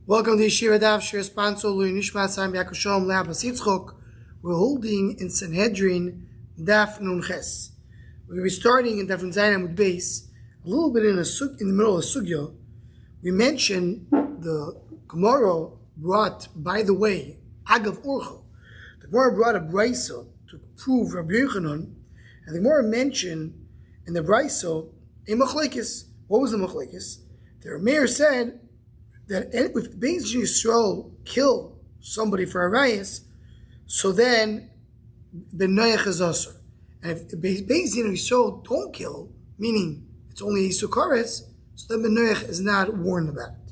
Welcome to Yeshiva Daf, Shir Sponsor, Lui Nishmat Sam Yakushom Labas Yitzchok. We're holding in Sanhedrin Daf Nun Ches. We're going to be starting in Daf Nun Zayin with base, a little bit in the middle of Sugya. We mentioned the Gemara brought, by the way, Agav Urchel. The Gemara brought a Brisa to prove Rabbi Yochanan, and the Gemara mentioned in the Brisa a Machlekes. What was the Machlekes? The Rameir said that if Beis Yisrael kill somebody for a rayas, so then the noyach is asur. And if Beis Yisrael don't kill, meaning it's only a sukares, so then the noyach is not warned about it.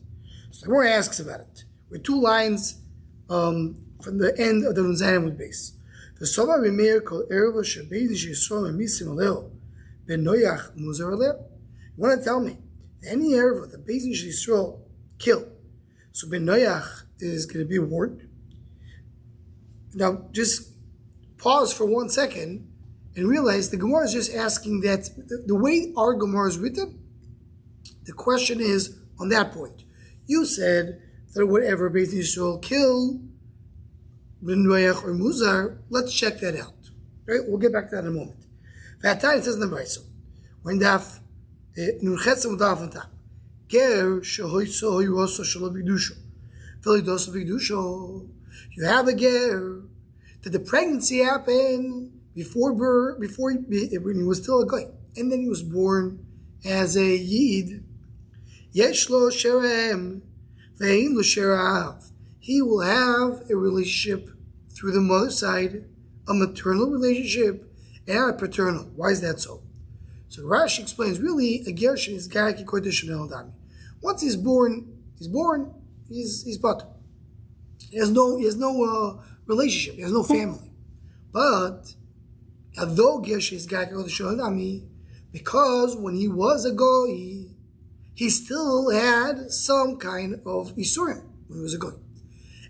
So the Gemara asks about it with two lines from the end of the Nunzanim with base. The Sova Remeir called Erva Shebeis Yisrael and Misim Aleo Ben Noyach Muzar Aleo. You want to tell me that any Erva the Beis Yisrael kill, so Ben Noyach is going to be warned. Now, just pause for 1 second and realize the Gemara is just asking that the way our Gemara is written, the question is on that point. You said that whatever Beis Yisrael kill, Ben Noyach or Muzar, let's check that out. Right? We'll get back to that in a moment. That time it says in the Brisa, when Daf Nun Chetzim Daf on top. Ger shehoyso yoso shelo b'kedusha, v'lidoso b'kedusha. You have a ger that the pregnancy happened before birth, when he was still a guy, and then he was born as a yid. Yesh lo sherem, ve'ein lo sherav. He will have a relationship through the mother's side, a maternal relationship, and a paternal. Why is that so? So Rashi explains, really, a gershon is garaki kodesh dami. Once he's born, he's but. He has no relationship. He has no family. But although gershon is garaki kodesh dami, because when he was a goy, he still had some kind of isurim when he was a goy.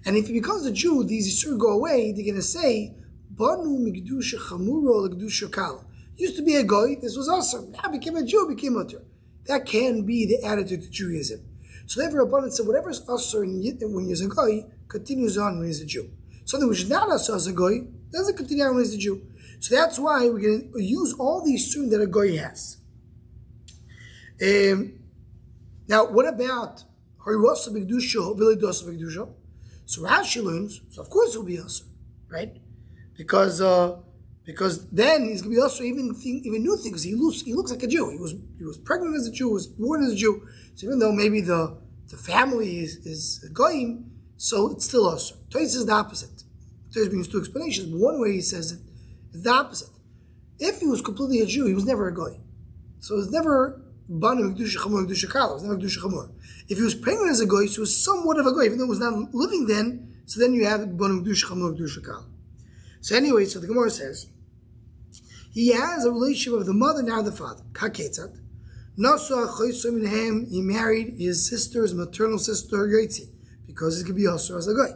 And if he becomes a Jew, these isurim go away. They're going to say, "Banu migdusha chamuro legdusha kal." Used to be a goy, this was awesome. Now became a Jew, became mutter. That can be the attitude to Judaism. So therefore, Rabbanan said, whatever is usher when he's a goy, continues on when he's a Jew. Something which is not usher as a goy, doesn't continue on when he's a Jew. So that's why we're going to use all these surim that a goy has. Now, what about harirosa b'kedusha, v'lidosa b'kedusha? So Rashi learns, so of course it will be usher, right? Because then he's going to be also even new things. He looks like a Jew. He was pregnant as a Jew. Was born as a Jew. So even though maybe the family is a goyim, so it's still also. Toys is the opposite. Toys brings two explanations. But one way he says it is the opposite. If he was completely a Jew, he was never a goy. So it was never banu kedusha chamor kedusha kala. It was never kedusha chamor. If he was pregnant as a goy, so he was somewhat of a goy, even though he was not living then. So then you have banu kedusha chamor kedusha kala. So anyway, so the Gemara says, he has a relationship with the mother, now the father. Kaketzat. He married his sister's maternal sister, Yoitzi, because he's going to be also as a guy.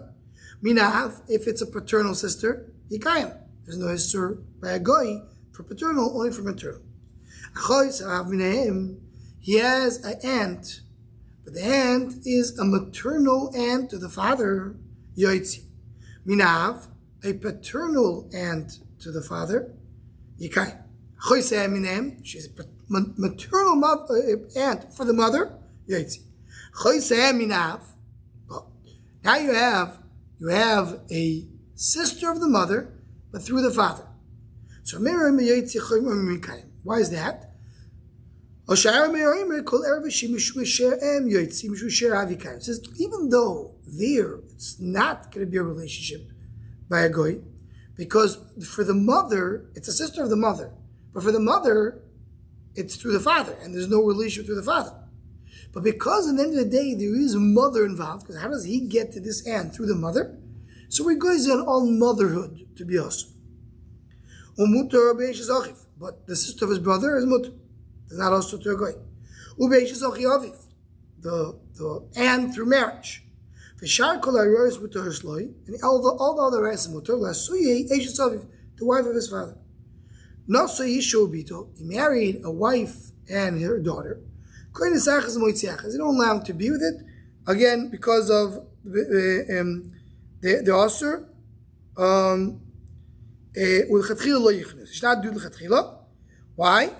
Minav, if it's a paternal sister, Yikayim. There's no sister by a guy for paternal, only for maternal. He has an aunt, but the aunt is a maternal aunt to the father, Yoitzi. Minav, a paternal aunt to the father, Yikai. She's a maternal aunt for the mother. Now you have a sister of the mother, but through the father. So why is that? It says even though there it's not going to be a relationship by a goy, because for the mother, it's a sister of the mother. But for the mother, it's through the father, and there's no relationship through the father. But because at the end of the day, there is a mother involved, because how does he get to this aunt? Through the mother? So we goes on all motherhood to be awesome. But the sister of his brother is mutter. It's not also to a goy. The aunt through marriage. And all the other rights is mutter, the wife of his father. He married a wife and her daughter. They don't allow him to be with it again, because of the Osir, it's not due to why?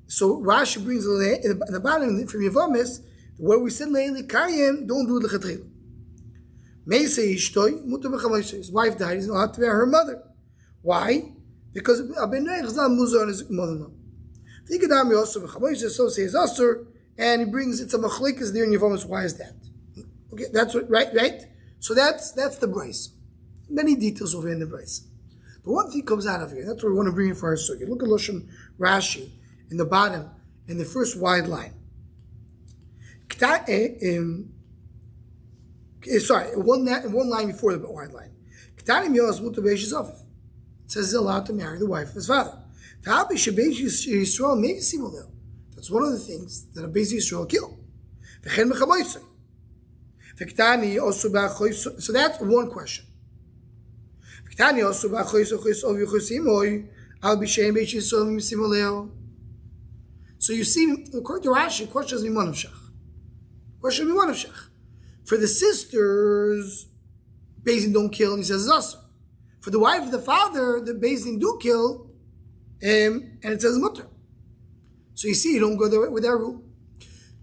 So Rashi brings in the bottom from Yevamis, where we said Leili Kayim, don't do the Chatchila. His wife died, he's not allowed to marry her mother. Why? Because Abenech is not Muzar on his mother-in-law. So says Asur, and he brings it's a machlikas there in Yevamis. Why is that? Okay, that's what, right? So that's the brace. Many details over in the brace. But one thing comes out of here, that's what we want to bring in for our sugi. Look at Lashon Rashi in the bottom, in the first wide line. One line before the wide line. It says he's allowed to marry the wife of his father. That's one of the things that a Beis Yisrael killed. So that's one question. So you see, according to Rashi, the question is Miman of Shach. For the sisters, Beis Din don't kill, and he says Zasar. For the wife of the father, the Beis Din do kill, and it says Mutter. So you see, you don't go there with that rule.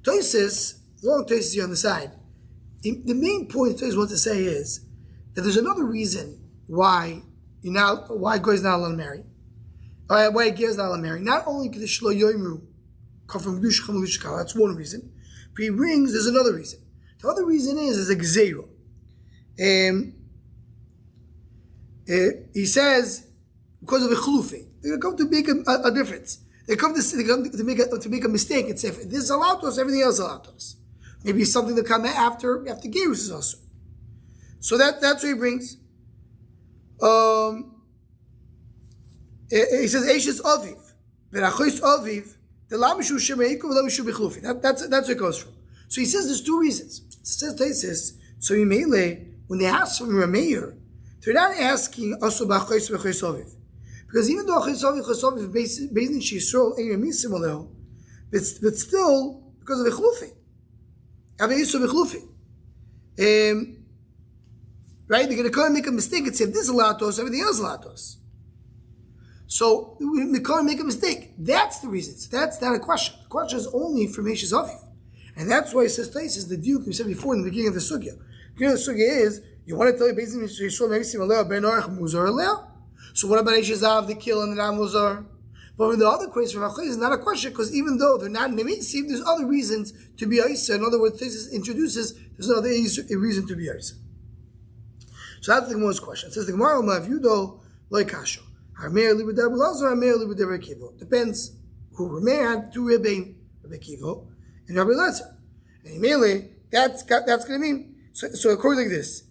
Tosis, long Tosis here on the side. The main point Tosis wants to say is that there's another reason why Goy is not allowed to marry. Why Ger is not allowed to marry. Not only because the Shlo Yoimru come from Gdush Chamulish, that's one reason. But he brings, there's another reason. The other reason is a Gzeiro. He says, because of a Chlufi, they're going to come to make a difference. They come to make a mistake and say, if this is allowed to us, everything else is allowed to us. Maybe something to come after Gerus is also. So that's what he brings. He says, Eishes Aviv. V'rachois Aviv. The Lamishu Shemeiku v'Lamishu B'chlufi. That's where it goes from. So he says there's two reasons. It says, so in Mele, when they ask from Rameir, they're not asking also about Chois v'Chois Aviv. Because even though Chois Aviv, based in Shisrol, ain't Ramisim Aleo, but still, because of B'chlufi. Aveisu B'chlufi. Right? They're going to come and make a mistake and say, if this is allowed to us, everything else is allowed to us. So we can't make a mistake. That's the reason. So that's not a question. The question is only for Meishes Aviv. And that's why it says the Duke we said before in the beginning of the Sugya. The beginning of the Sugya is, you want to tell you basically Yisrael maybe Sim Aleo Ben Arach Muzar Aleo? So what about Meishes Aviv, the kill and the not Muzar? But in the other question from Achai is not a question, because even though they're not Nemisim, there's other reasons to be Isa. In other words, this introduces, there's another reason to be Isa. So that's the Gemara's question. It says the Gemara, Ma'avyudo Loi Kasho. Depends who Rameir had two Rebbein, Rabbi Kivo and Rabbi Lezer. And immediately that's going to mean so according to this.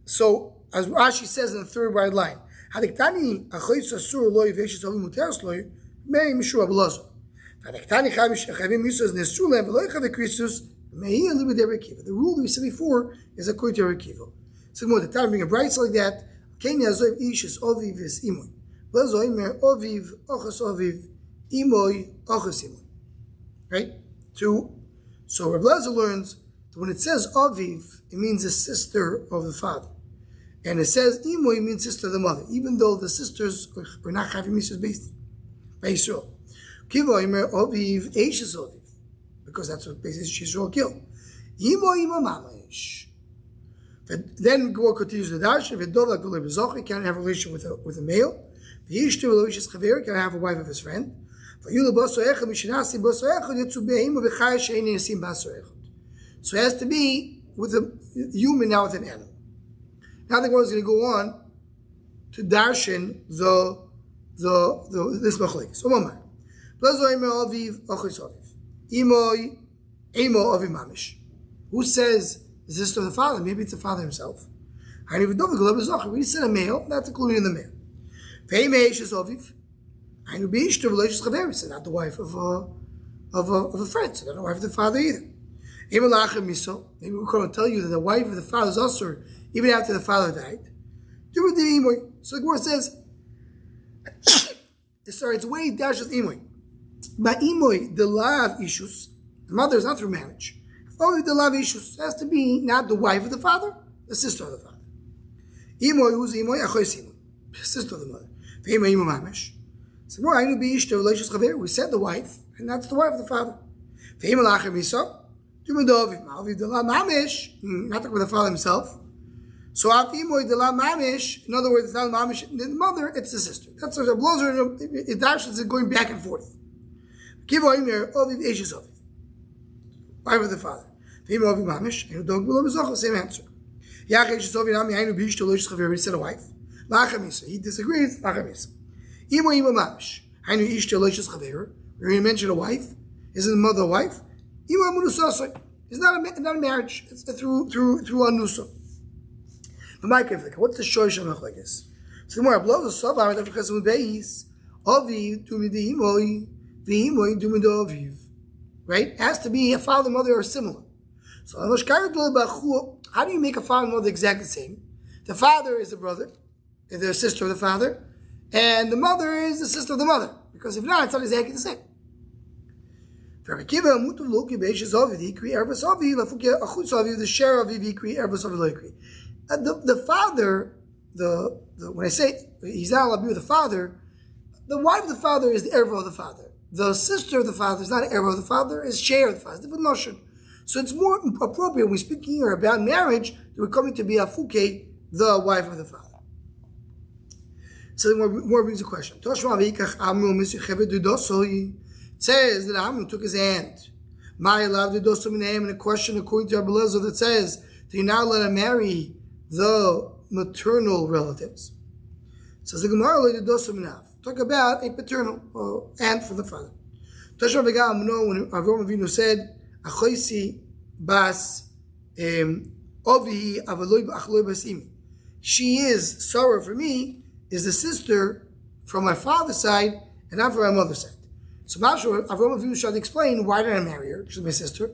So as Rashi says in the third wide line, Hadiktani achoyis asur loy veishis avim muteros loy mei mishur abulazo. Hadiktani chavim yisuz nesrulem v'loy chavim Christus mei libu de Rabbi Kivo. The rule that we said before is according to Rabbi Kivo. So more the time being a bright like that. Kenya Zoiv Ishis Oviv is Imoy. Blazoimer Oviv Ochos Oviv Imoy Ochos Imoy. Right? So Rabbi Lezer learns that when it says Oviv, it means a sister of the father. And it says Imoy means sister of the mother, even though the sisters are not having Mrs. based by Yisrael. Kivoimer Oviv Ishis Oviv. Because that's what basically Yisrael killed. Imoy Imamamish. Then Gemara continues the dash. If it can't have a relationship with a male. Can't have a wife of his friend. So it has to be with a human, now with an animal. Now the Gemara is going to go on to darshan this machlek. So Mamar. Who says the sister of the father? Maybe it's the father himself. We said a male, that's included in the male. So not the wife of a friend, so not the wife of the father either. Maybe we're going to tell you that the wife of the father is usher even after the father died. So the Gemara says, it's the way he dashes imoy. By imoy, the law of issues, the mother is not through marriage. Only the love issues has to be not the wife of the father, the sister of the father. Imoy who's imoy, achois imoy, sister of the mother. V'imoy imo mamish. So more ainu biish the relations chaver. We said the wife, and that's the wife of the father. V'imoy lacher miso. Dumedoviv ma'aviv the la mamish. Not talking about the father himself. So afimoy the la mamish. In other words, it's not mamish. The mother, it's the sister. That's what the blows are. It actually is going back and forth. Kivoy mir oviv eshes oviv. Wife of the father. V'imoy oviv mamish. And dog below bezoch. Same answer. He said a wife. He disagrees. We mentioned a wife. Isn't the mother a wife? It's not a marriage. It's through anusa. What's the shoyish of machlekes? So the more blows the savar that because of base aviv dumidi imoy v'imoy dumido aviv. Right? It has to be a father and mother are similar. So how do you make a father and mother exactly the same? The father is the brother, the sister of the father, and the mother is the sister of the mother. Because if not, it's not exactly the same. The share of the father, when I say he's not allowed to be with the father, the wife of the father is the erva of the father. The sister of the father is not an erva of the father, is share of the father. It's different notion. So it's more appropriate when we speak here about marriage that we're coming to be afuke, the wife of the father. So more brings a question. It says that Amnon took his aunt. Maya allowed the dosom name, and a question according to Rabbi Lezer that says that you're not allowed to marry the maternal relatives. Says the Gemara the dosom enough. Talk about a paternal aunt for the father. Tashma v'gam when Avraham Avinu said Achoisi bas ovihi avaloi achloi bas imi. She is sorrow for me is the sister from my father's side and not from my mother's side. So Avraham Avinu should explain why did I marry her? She's my sister.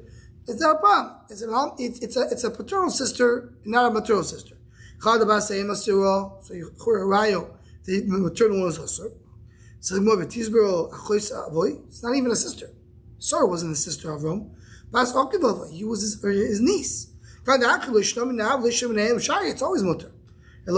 It's not a problem. It's a paternal sister, not a maternal sister. So the maternal one is also. So it's not even a sister. Sarah wasn't the sister of Avram. He was his niece. It's always mutter. He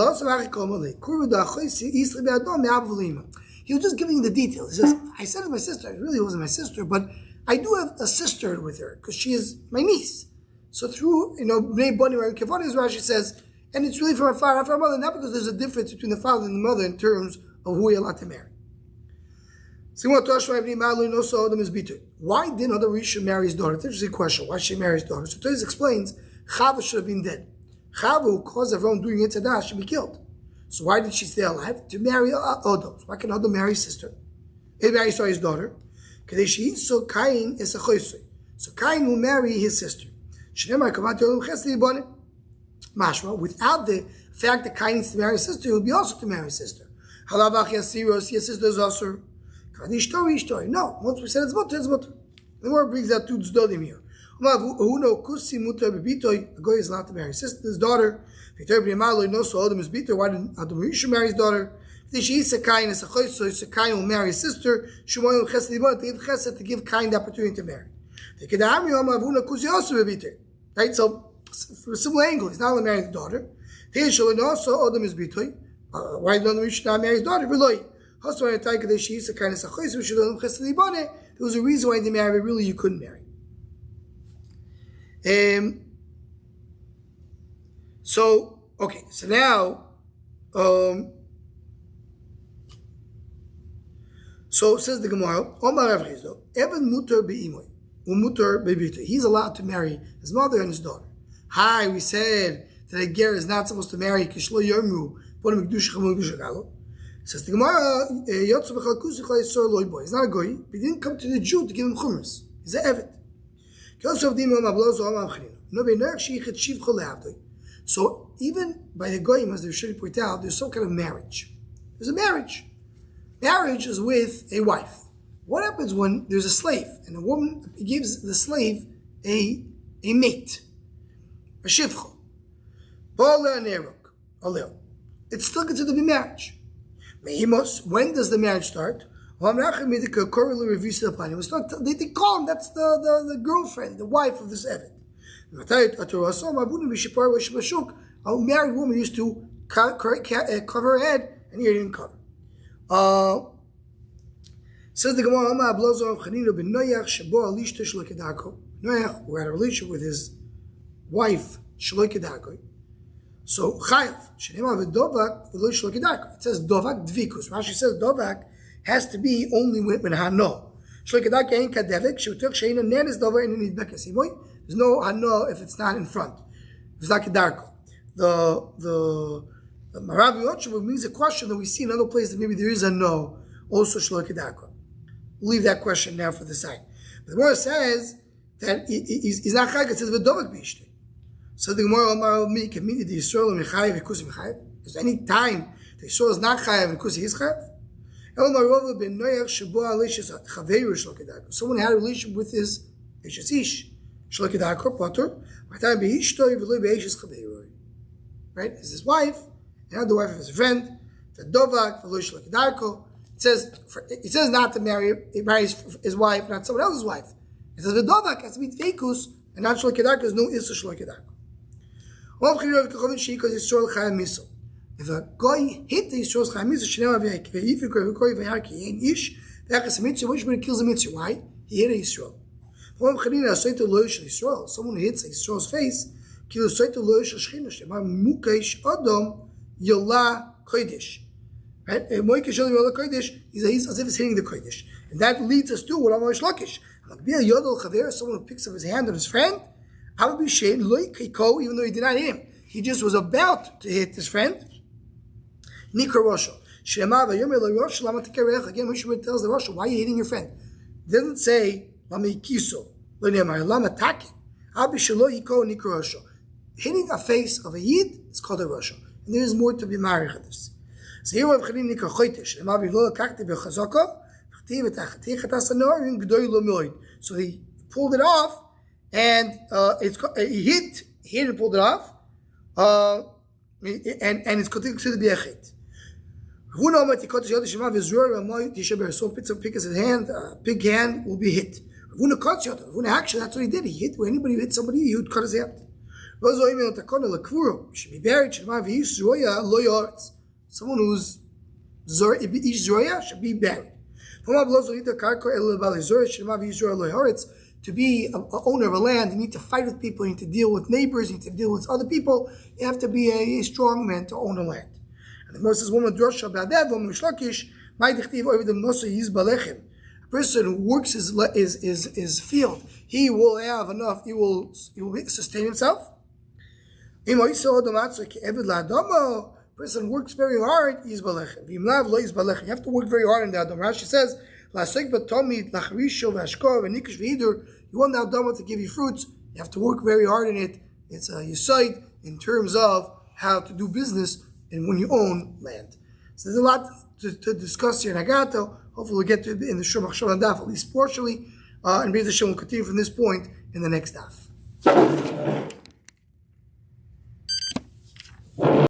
was just giving the details. He says, I said it's my sister. It really wasn't my sister, but I do have a sister with her because she is my niece. So through, Bnei Bani and Kevani, as Rashi says, and it's really from my father, not from my mother, not because there's a difference between the father and the mother in terms of who you're allowed to marry. Why didn't other Rishon marry his daughter? It's an interesting question. Why she marry his daughter? So Toys explains, Chava should have been dead. Chava, who caused everyone doing it to should be killed. So why did she stay alive? To marry Odom. Why can Odom marry his sister? He marries his daughter. So Cain is a choisei. So Cain will marry his sister. Mashma, without the fact that Cain needs to marry his sister, he will be also to marry his sister. His sister is also. No, once we said it's mutter, it's mutter. The more brings out two tzdodim here. A goy is allowed to marry his daughter. Why did Adam Rishon marry his daughter? Cain will marry his sister. To give Cain the opportunity to marry. Right, so from a similar angle, he's not allowed to marry the daughter. Why did Adam Rishon not marry his daughter? There was a reason why they married, but really you couldn't marry. So now, so says the Gemara, he's allowed to marry his mother and his daughter. Hi, we said that a ger is not supposed to marry Kishlo Yomu, says the Gemara, he's not a goy, but he didn't come to the Jew to give him chumras. He's an evet. So even by the goyim, as they should point out, there's some kind of marriage. There's a marriage. Marriage is with a wife. What happens when there's a slave and a woman gives the slave a mate, a shivcha? It's still considered to be marriage. When does the marriage start? They call him, that's the girlfriend, the wife of this Evet. A married woman used to cover her head, and here didn't cover. Says the Gemara, Noach, who had a relationship with his wife, Shloi Kedarkoi. So Chayav, it says Dovak Dvikus. Rashi says Dovak has to be only with Hano. Shloi Kedarkoi ain't Kadevik, Shevutok Sheina Nen is Dovak and Nid Bekas. There's no Hano if it's not in front. If it's not Kedarko. The Marabi Otshavu means a question that we see in other places that maybe there is a no, also Shloi Kedarko. We'll leave that question now for the side. But the Gemara says that he's not Chayk, it says V'dovak B'ishtei. So the Gemara Omar me can mean the Yisrael Mechayev V'kus Mechayev. Is there any time the Yisrael is not Chayev V'kus he is Chayev? Someone had a relationship with his Ish Shlo Kedarko Potter. Right? It's his wife, and the wife of his friend. The Dovak V'lo Shlo Kedarko. It says not to marry his wife, not someone else's wife. It says the Dovak has to be Tvekus, and not Shlo Kedarko. There's no Issa Shlo Kedarko. If a guy hit the Yisrael's Chayim Mitzvah, which one kills the Mitzvah? Why? He hit a Yisrael. Someone hits a Yisrael's face, right? He's as if he's hitting the Kodesh. And that leads us to what I'm Lakish. Someone who picks up his hand on his friend, even though he did not hit him, he just was about to hit his friend. Nikra Rosha. Again, Moshe tells the Rosha, why are you hitting your friend? It doesn't say Lama Kiso, Lama Taki. Hitting a face of a Yid is called a Rosha. And there is more to be married in this. So here we have Nikra Choitesh. So he pulled it off, and he hit and pulled it off, and it's considered to be a chait. So pick his hand, big hand will be hit. Actually, that's what he did. He hit. When anybody hit somebody, he would cut his hand. Should be buried. Someone who's Zoya should be buried. To be an owner of a land, you need to fight with people, you need to deal with neighbors, you need to deal with other people. You have to be a strong man to own a land. And the Gemara says, a person who works his field, he will have enough, he will sustain himself. A person works very hard, you have to work very hard in the Adam. Rashi says, you want the Adama to give you fruits, you have to work very hard in it. It's a yesod in terms of how to do business and when you own land. So there's a lot to discuss here in Agato. Hopefully we'll get to it in the Yeshiva Daf, at least partially. And Be'ez Hashem will continue from this point in the next Daf.